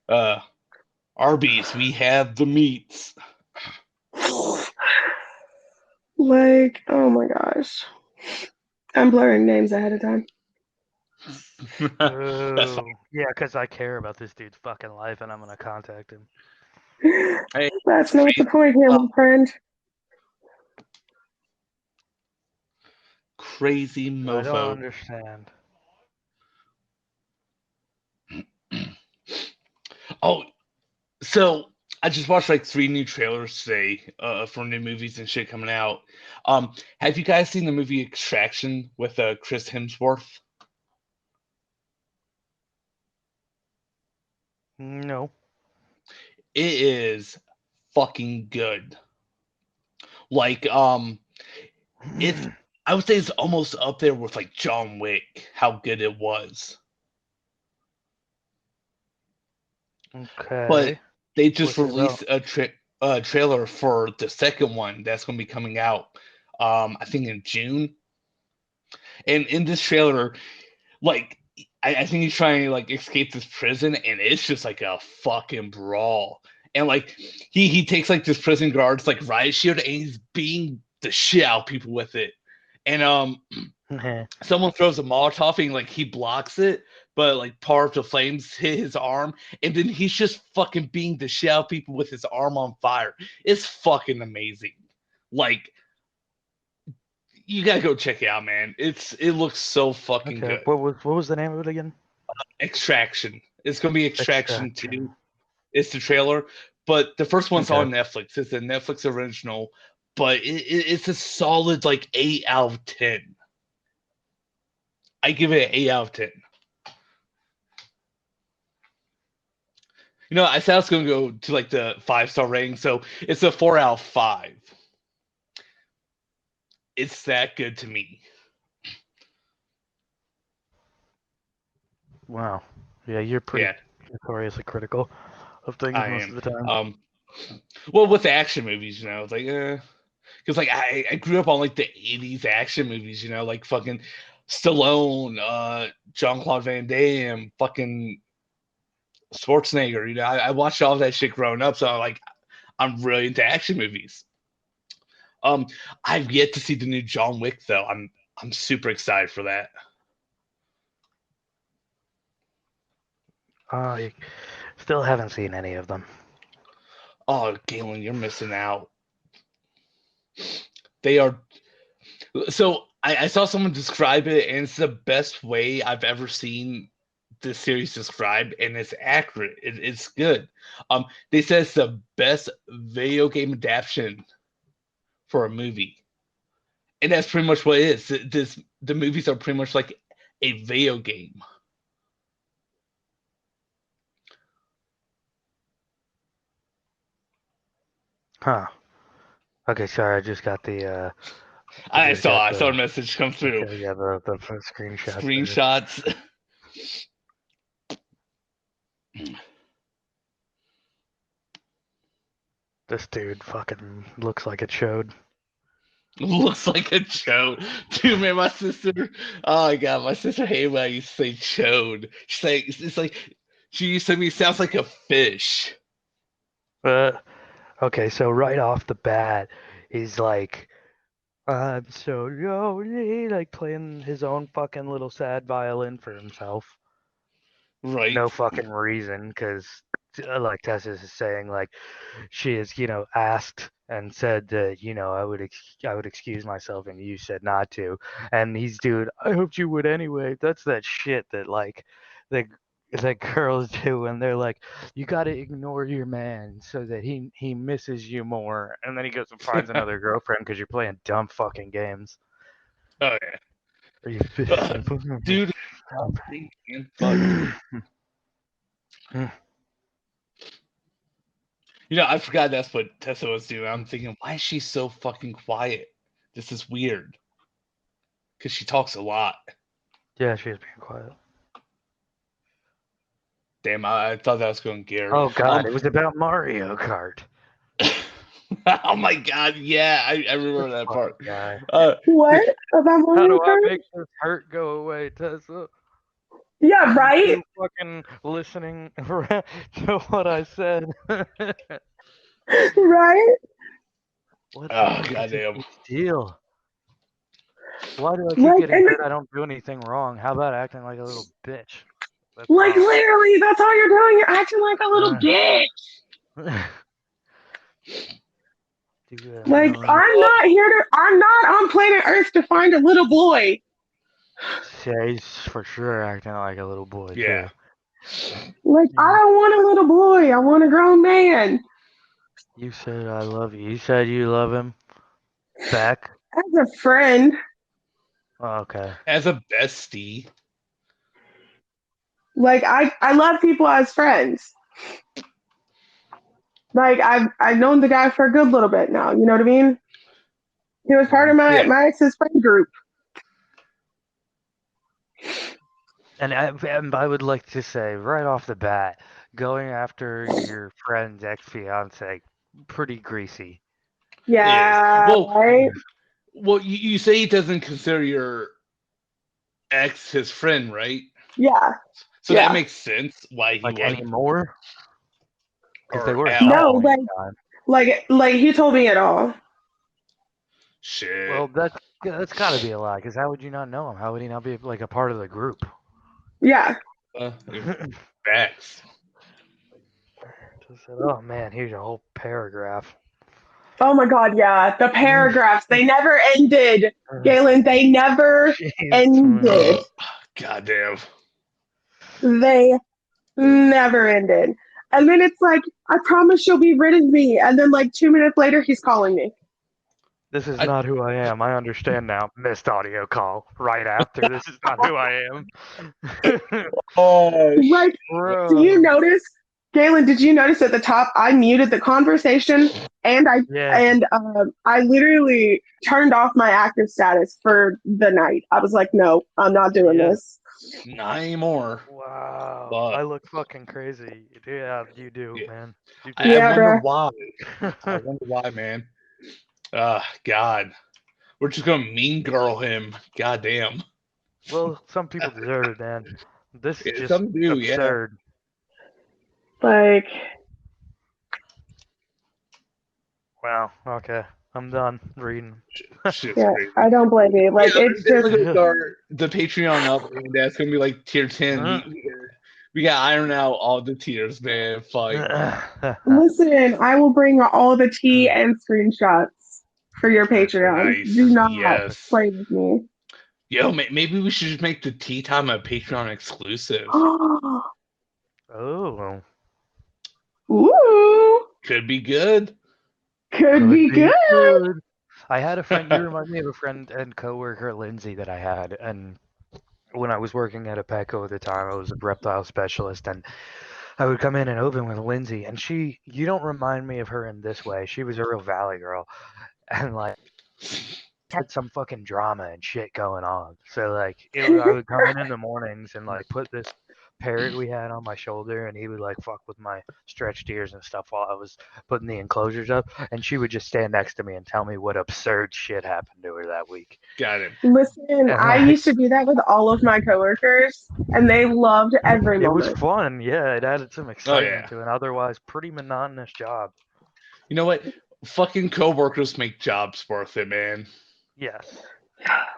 Uh, Arby's, we have the meats. Like, oh my gosh, I'm blurring names ahead of time. That's fine. Oh, yeah, because I care about this dude's fucking life, and I'm gonna contact him. Hey, That's not the point here, uh, my friend. crazy I don't mofo. understand. Oh, so I just watched like 3 new trailers today for new movies and shit coming out. Have you guys seen the movie Extraction with Chris Hemsworth? No. It is fucking good. Like, it's I would say it's almost up there with like John Wick, how good it was. But Okay. they just What's it about? released a trailer for the second one that's going to be coming out. I think in June. And in this trailer, like I think he's trying to like escape this prison, and it's just like a fucking brawl. And like he takes like this prison guard's like riot shield, and he's beating the shit out of people with it. And someone throws a Molotov and like he blocks it, but like part of the flames hit his arm, and then he's just fucking beating the shit out of people with his arm on fire. It's fucking amazing. Like you gotta go check it out, man. It looks so fucking Okay. good. What was the name of it again? Extraction. It's gonna be Extraction 2. Extraction. It's the trailer, but the first one's Okay. on Netflix. It's a Netflix original, but it's a solid like 8 out of 10. I give it an 8 out of 10. I said I was gonna go to like the 5-star rating, so it's a 4 out of 5. It's that good to me. Wow. Yeah, you're pretty Yeah, notoriously critical of things I most am. of the time. Well, with action movies, it's like, because like I grew up on like the '80s action movies, like fucking Stallone, Jean Claude Van Damme, fucking Schwarzenegger. I watched all that shit growing up, so I'm really into action movies. Um, I've yet to see the new John Wick though. I'm super excited for that. I still haven't seen any of them. Oh, Galen, you're missing out. They are so. I saw someone describe it, and it's the best way I've ever seen this series described, and it's accurate. It's good. They said it's the best video game adaptation for a movie, and that's pretty much what it is. The movies are pretty much like a video game. Huh. Okay, sorry, I just got the I saw a message come through. okay, yeah, the screenshots there. Screenshots. This dude fucking looks like it showed. Looks like a chode. Dude, man, my sister. Oh my god, my sister hated when I used to say chode. She's like, it's like she used to say me sounds like a fish. Okay, so right off the bat, he's like, I'm so lonely, like playing his own fucking little sad violin for himself. Right. No fucking reason, because like Tessa is saying, like she is, asked and said that, I would excuse myself, and you said not to, and he's dude, I hoped you would anyway. That's that shit that like the that girls do when they're like, you got to ignore your man so that he misses you more, and then he goes and finds another girlfriend because you're playing dumb fucking games. Oh Are you yeah. Dude, fuck. I forgot that's what Tessa was doing. I'm thinking, why is she so fucking quiet? This is weird. Because she talks a lot. Yeah, she's being quiet. Damn, I thought that was going gear. Oh god, it was about Mario Kart. Oh my god, yeah, I remember that part. Guy. What about How Mario do I Kart? make this hurt go away, Tessa? Yeah, Are right. you fucking listening to what I said? Right. What the Oh fuck is this goddamn. big deal? Why do I keep Like getting and hurt? I don't do anything wrong. How about acting like a little bitch? That's like wrong. literally, that's all you're doing. You're acting like a little bitch. Do that Like annoying. I'm not on planet Earth to find a little boy. Yeah, he's for sure acting like a little boy Yeah. too. Like I don't want a little boy. I want a grown man. You said I love you. You said you love him back. As a friend, Oh, okay. As a bestie. like I love people as friends. Like I've known the guy for a good little bit now. You know what I mean? He was part of Yeah. my ex's friend group. And I would like to say right off the bat, going after your friend's ex-fiance, pretty greasy. It is. Yeah, right. Well, you say he doesn't consider your ex his friend, right? Yeah, So that yeah. makes sense why he Like would, anymore, because they or were at at that No, all. point like in time. like he told me it all. Shit. Well, that's got to be a lie. Because how would you not know him? How would he not be like a part of the group? Yeah. Facts. Just said, oh man, here's a whole paragraph. Oh my God, yeah. The paragraphs, they never ended. Galen, they never ended. Goddamn. They never ended. And then it's like, I promise you'll be rid of me. And then like 2 minutes later, he's calling me. This is I, not who I am. I understand now. Missed audio call right after. This is not who I am. oh, Like, do you Bro. notice, Galen? Did you notice at the top I muted the conversation and Yeah. I literally turned off my active status for the night. I was like, no, I'm not doing Yeah. this. Not anymore. Wow. But I look fucking crazy. Yeah, you do, yeah, man. You I do. Yeah, wonder bro. why. I wonder why, man. God, we're just gonna mean girl him. God damn. Well, some people deserve it, man. This is Yeah, just some do, yeah. absurd. Like, Wow. Okay. I'm done reading. Shit's yeah, crazy. I don't blame you. Yeah, Like, it's they're just, gonna start the Patreon up, and that's gonna be like tier 10. We got to iron out all the tiers, man. Fuck. listen, I will bring all the tea and screenshots for your Patreon. Do Nice. not Yes. play with me. Yo, maybe we should just make the tea time a Patreon exclusive. Oh, Ooh, Could be good. could could be be good. good. I had a friend. You remind me of a friend and coworker, Lindsay, that I had, and when I was working at a Petco at the time, I was a reptile specialist, and I would come in and open with Lindsay, and you don't remind me of her in this way. She was a real valley girl, and like had some fucking drama and shit going on. So like I would come in the mornings and like put this parrot we had on my shoulder, and he would like fuck with my stretched ears and stuff while I was putting the enclosures up, and she would just stand next to me and tell me what absurd shit happened to her that week. Got it. Listen, And I like used to do that with all of my coworkers, and they loved every it was moment. fun, yeah. It added some Oh excitement yeah. to an otherwise pretty monotonous job. You know what? Fucking coworkers make jobs worth it, man. Yes.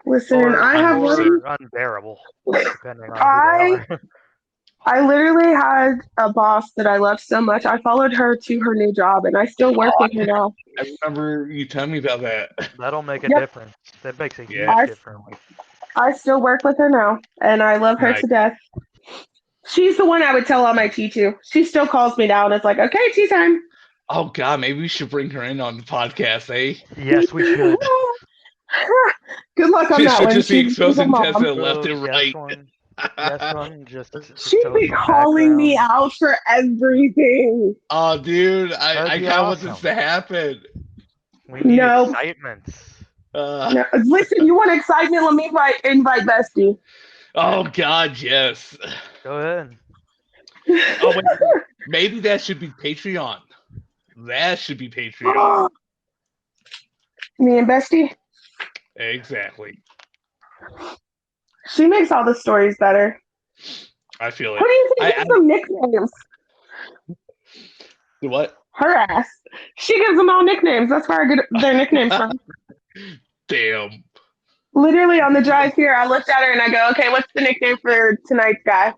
Listen, Or I have one. unbearable, depending on who they I are. I literally had a boss that I loved so much. I followed her to her new job, and I still work Oh, with her now. I remember you telling me about that. That'll make a Yep, difference. That makes a Yeah. huge I difference. I still work with her now, and I love her Nice. to death. She's the one I would tell all my tea to. She still calls me now, and it's like, okay, tea time. Oh God, maybe we should bring her in on the podcast, eh? Yes, we should. Good luck on She that should one. just be She's a exposing Tessa mom. left Oh, and right. yes, one. Just She'd tell us be some calling me background. out for everything. Oh, dude, That'd I be kind of want this awesome. to happen. We need No, excitement. Uh, no. Listen, you want excitement? Let me invite Bestie. oh God, yes. Go ahead. Oh wait, maybe that should be Patreon. That should be Patreon. Me and Bestie. Exactly. She makes all the stories better. I feel Who it. do you think I gives them nicknames? do what? Her ass. She gives them all nicknames. That's where I get their nicknames from. Damn. Literally on the drive here, I looked at her and I go, okay, what's the nickname for tonight's guy?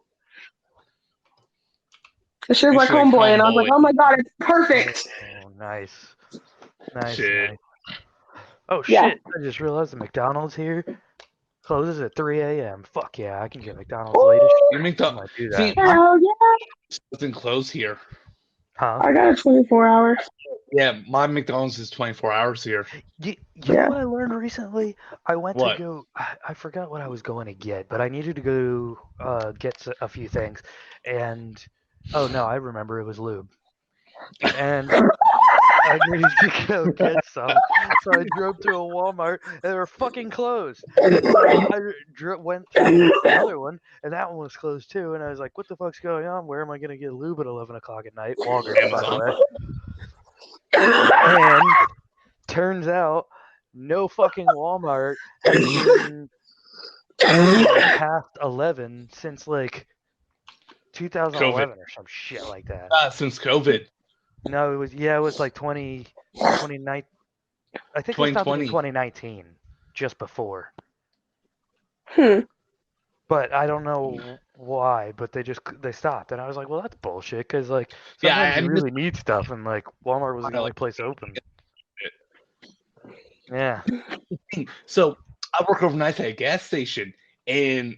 And she was And like, she's like, homeboy. And I was like, homeboy. oh my God, it's perfect. Oh, nice, nice, Shit. nice. Oh Yeah. shit! I just realized the McDonald's here closes at 3 a.m. Fuck yeah, I can get McDonald's late as Ooh, You make shit. I the might do that. see. My hell yeah. doesn't close here. Huh? I got a 24 hour. Yeah, my McDonald's is 24 hours here. You know Yeah. what I learned recently? I went to What? go. I forgot what I was going to get, but I needed to go get a few things, and oh no, I remember it was lube, and I needed to go get some. So I drove to a Walmart, and they were fucking closed. And so I went to another one, and that one was closed too. And I was like, "What the fuck's going on? Where am I gonna get lube at 11 o'clock at night?" Walgreens, by the Amazon. way. And turns out, no fucking Walmart has been open past 11 since like COVID. 2011 or some shit like that. Since COVID. No, it was like 2019. I think they stopped it in 2020. 2019, just before. Hmm. But I don't know why, but they stopped, and I was like, well, that's bullshit, because like Yeah, sometimes I you missed really need stuff, and like Walmart was the only like place open. Yeah. so I work overnight at a gas station and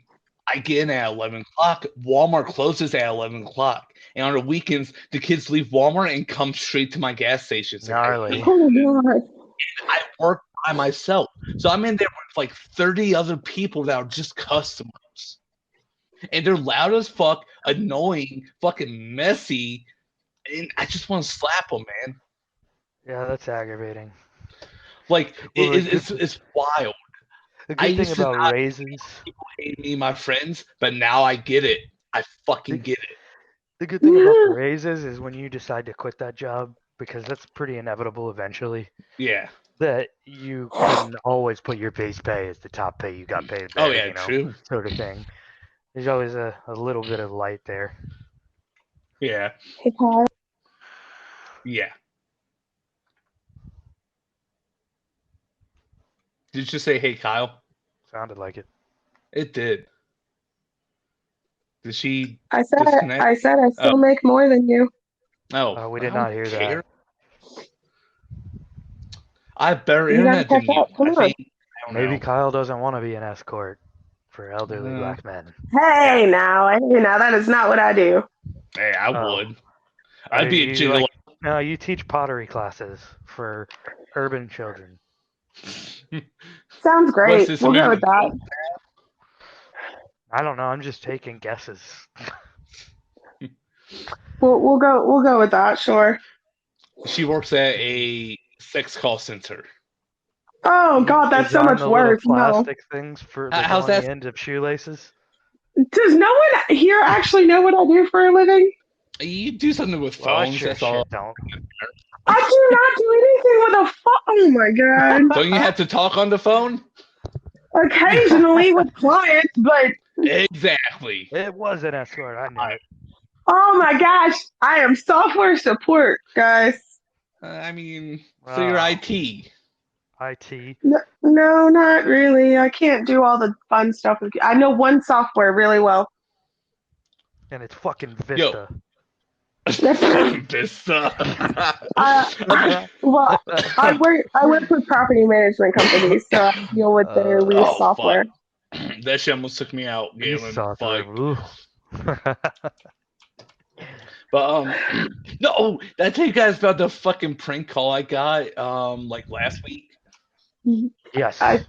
I get in at 11 o'clock. Walmart closes at 11 o'clock. And on the weekends, the kids leave Walmart and come straight to my gas station. It's like, I hate Gnarly. Oh my God. I work by myself. So I'm in there with like 30 other people that are just customers. And they're loud as fuck, annoying, fucking messy. And I just want to slap them, man. Yeah, that's aggravating. Like, Well, it's wild. The I good thing used to about not raises, hate me, my friends, but now I get it. I the, fucking get it. the good thing about the raises is when you decide to quit that job, because that's pretty inevitable eventually, Yeah. that you can always put your base pay as the top pay you got paid Oh there, yeah, true. sort of thing. There's always a little bit of light there. Yeah. Hey, Kyle. Yeah. Did you say hey Kyle? Sounded like it. It did. Did she I said disconnect? I said I Oh, still make more than you. oh, We I did don't not hear care. that. I have better You gotta internet than catch you. up. Come I on. think. I don't Maybe know. Kyle doesn't want to be an escort for elderly Uh, black men. yeah. Hey, now that is not what I do. Hey, I Oh, would. I'd be a you gigolo. like? No, you teach pottery classes for urban children. Sounds What's great. this? We'll go with that. I don't know. I'm just taking guesses. We'll go with that. Sure. She works at a sex call center. Oh You God, that's so design much the little work. No. plastic things that go How's on the that? end of shoelaces. Does no one here actually know what I do for a living? You do something with Well, I phones. sure That's all. shit don't. I do not do anything with a phone. Oh my God. Don't you have to talk on the phone? Occasionally with clients, but Exactly. It was an escort. I knew it. oh my gosh, I am software support, guys. I mean, so you're Oh, IT. IT, No, not really. I can't do all the fun stuff. I know one software really well. and it's fucking Yo, Vista. this. Uh, well, I work with property management companies, so I deal with their lease Oh fuck! software. That shit almost took me out, Lease Galen. software. Like, Ooh. but no, did I tell you guys about the fucking prank call I got like last week? I Yes, think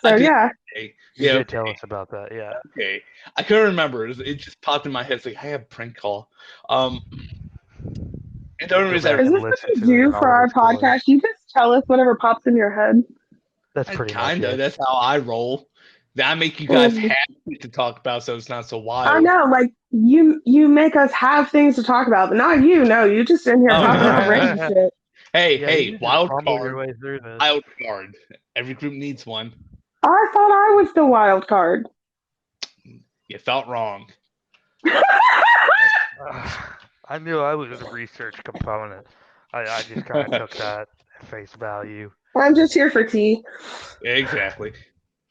I so. did. Yeah. Okay. you Yeah, did okay, tell us about that. Yeah. okay. I couldn't remember. It just popped in my head. It's like I have a prank call. Um, and the only Go reason back Is and this what listen you to it do in for all of our its glory. podcast? You just tell us whatever pops in your head. That's I pretty much kinda it. that's how I roll. That make you guys Mm. happy to talk about, so it's not so I wild. know, like you make us have things to talk about, but not you. No, you just in here Oh talking no. about random shit. Hey, Yeah, hey, you just wild fumble your card, way through this. wild card. Every group needs one. I thought I was the wild card. You felt wrong. I knew I was the research component. I just kind of took that at face value. I'm just here for tea. Exactly.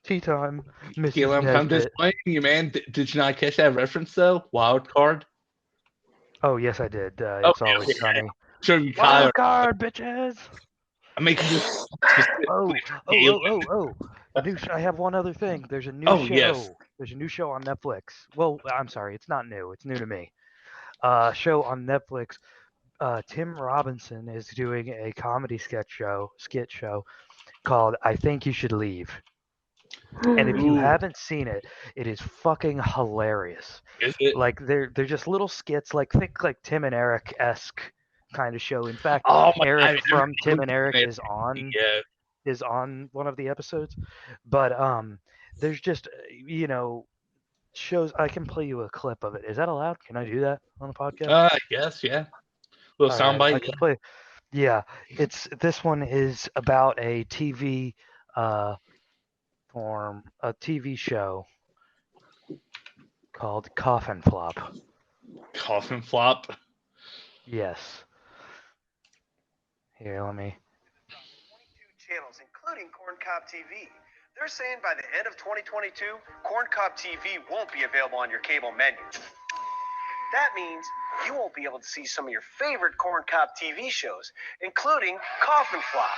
Tea time, Mrs. Caleb, I'm Nesbit. disappointing you, man. Did you not catch that reference though? Wild card. Oh, yes, I did. It's Okay, always okay. I'm sunny. sure you, Kyle. Wild card, bitches! I'm making this specifically Oh, for oh, Caleb. oh, oh, oh. I have one other thing. There's a new Oh yes. show. There's a new show on Netflix. Well, I'm sorry, it's not new. It's new to me. Show on Netflix. Tim Robinson is doing a comedy skit show called "I Think You Should Leave." And if you Ooh, haven't seen it, it is fucking hilarious. is it? Like they're just little skits, like think like Tim and Eric esque kind of show. In fact, Oh my! Eric I never from Tim and Eric Yeah. is on one of the episodes. But there's just shows. I can play you a clip of it. Is that allowed? Can I do that on the podcast? I guess. Yeah. Little All right, I soundbite. can play. Yeah, this one is about a TV uh a TV show called Coffin Flop. Coffin flop. Yes. Here, let me. 22 channels, including Corn Cob TV. They're saying by the end of 2022, Corn Cob TV won't be available on your cable menu. That means you won't be able to see some of your favorite Corn Cob TV shows, including Coffin Flop.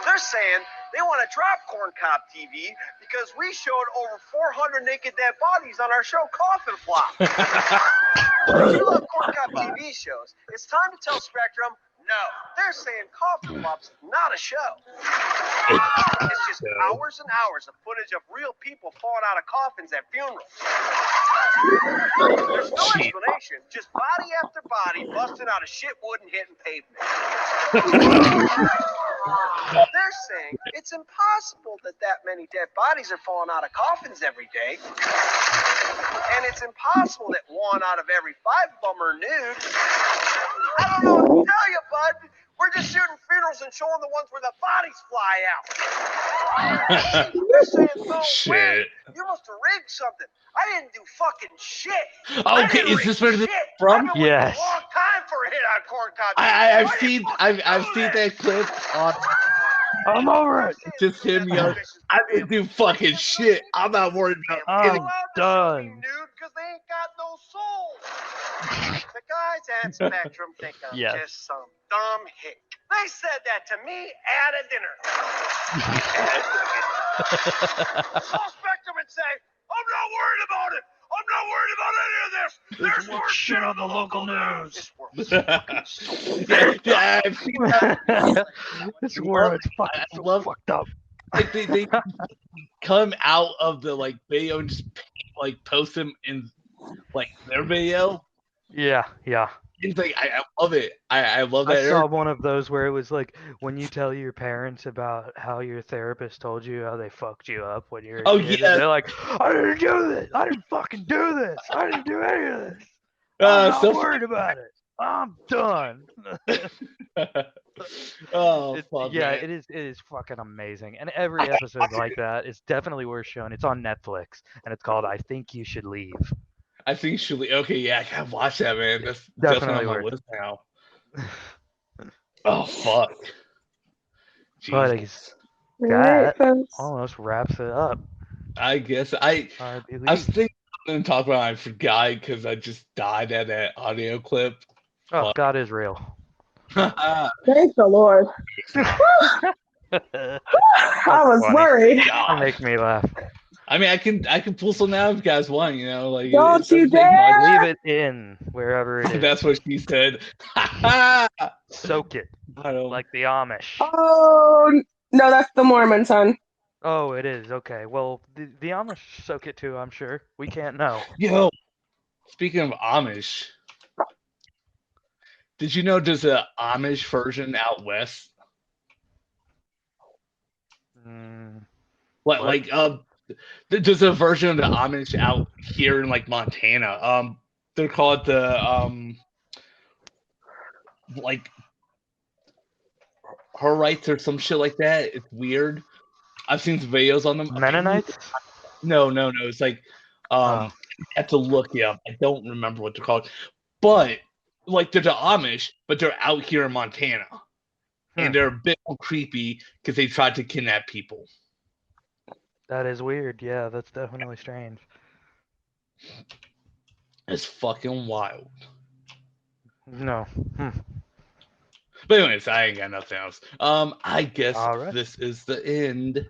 They're saying they want to drop Corn Cob TV because we showed over 400 naked dead bodies on our show Coffin Flop. If you love Corn Cob TV shows, it's time to tell Spectrum, no. They're saying Coffin Flop's not a show. It's just hours and hours of footage of real people falling out of coffins at funerals. There's no explanation, just body after body busting out of shit wood and hitting pavement. They're saying it's impossible that many dead bodies are falling out of coffins every day. And it's impossible that 1 out of every 5 of them are nude. I don't know what to tell you, bud. We're just shooting funerals and showing the ones where the bodies fly out. They're saying no way. Shit. You must have rigged something. I didn't do fucking shit. Okay, is this where this is from? I've been waiting Yes. a long time for a hit on Corn Cob. I've seen that clip on I'm over it. just him yelling. I didn't do fucking shit. I'm not worried about I'm done. Nude because they ain't got no souls. The guys at Spectrum think I'm Yes. just some dumb hick. They said that to me at a dinner. Call Spectrum and say, I'm not worried about it. I'm not worried about any of this. There's more shit on the local news. This world's fucking stupid. yeah, I've seen that. This world's fucking I so love- fucked up. Like they come out of the like video and just like post them in like their video. Yeah. It's like I love it. I love I that. saw one of those where it was like when you tell your parents about how your therapist told you how they fucked you up when you were a Oh, kid, yeah. and they're like, I didn't do this. I didn't fucking do this. I didn't do any of this. I'm not so worried about it. I'm done. oh fuck, Yeah, man. it is fucking amazing. And every episode like that is definitely worth showing. It's on Netflix and it's called I Think You Should Leave. I think you should. Okay, yeah, I gotta watch that, man. That's Definitely definitely on my worth list now. Oh fuck. Buddies. Jesus. All right, That folks. almost wraps it up. I guess I I was believe. thinking something to talk about. I forgot because I just died at that audio clip. Oh, God is real. Thank the Lord. I was funny. worried. That makes me laugh. I mean, I can pull some out if you guys want. You know, like Don't it you doesn't take much. dare! Leave it in wherever it is. That's what she said. Soak it I don't like the Amish. Oh no, that's the Mormon son. Oh, it is. Okay. Well, the Amish soak it too, I'm sure. We can't know. Yo, speaking of Amish, did you know there's a Amish version out west? Mm, Like, What? there's a version of the Amish out here in like Montana. They're called the like Hurrites or some shit like that. It's weird. I've seen some videos on them. Mennonites? No. It's like Oh. I have to look it up. I don't remember what they're called, but like they're the Amish, but they're out here in Montana, and they're a bit more creepy because they tried to kidnap people. That is weird. Yeah, that's definitely strange. It's fucking wild. No. But anyways, I ain't got nothing else. I guess All right. this is the end.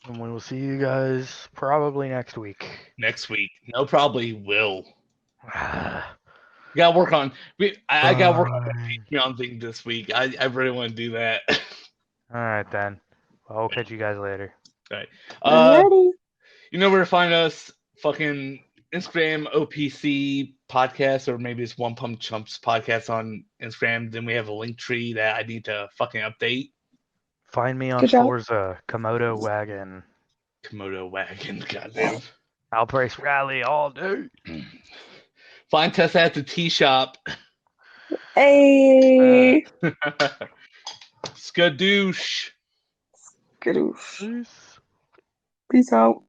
And we will see you guys probably next week. Next week. No, probably will. Gotta work on. I gotta work on the Patreon thing this week. I really want to do that. All right, then. Well, I'll catch you guys later. All right. Alrighty. You know where to find us? Fucking Instagram OPC podcast, or maybe it's One Pump Chumps podcast on Instagram. Then we have a link tree that I need to fucking update. Find me on Good job. Forza, Komodo Wagon, Komodo wagon, goddamn. Outbrace Rally all day. Find Tessa at the tea shop. Hey. Skadoosh. Skadoosh. Peace. Peace out.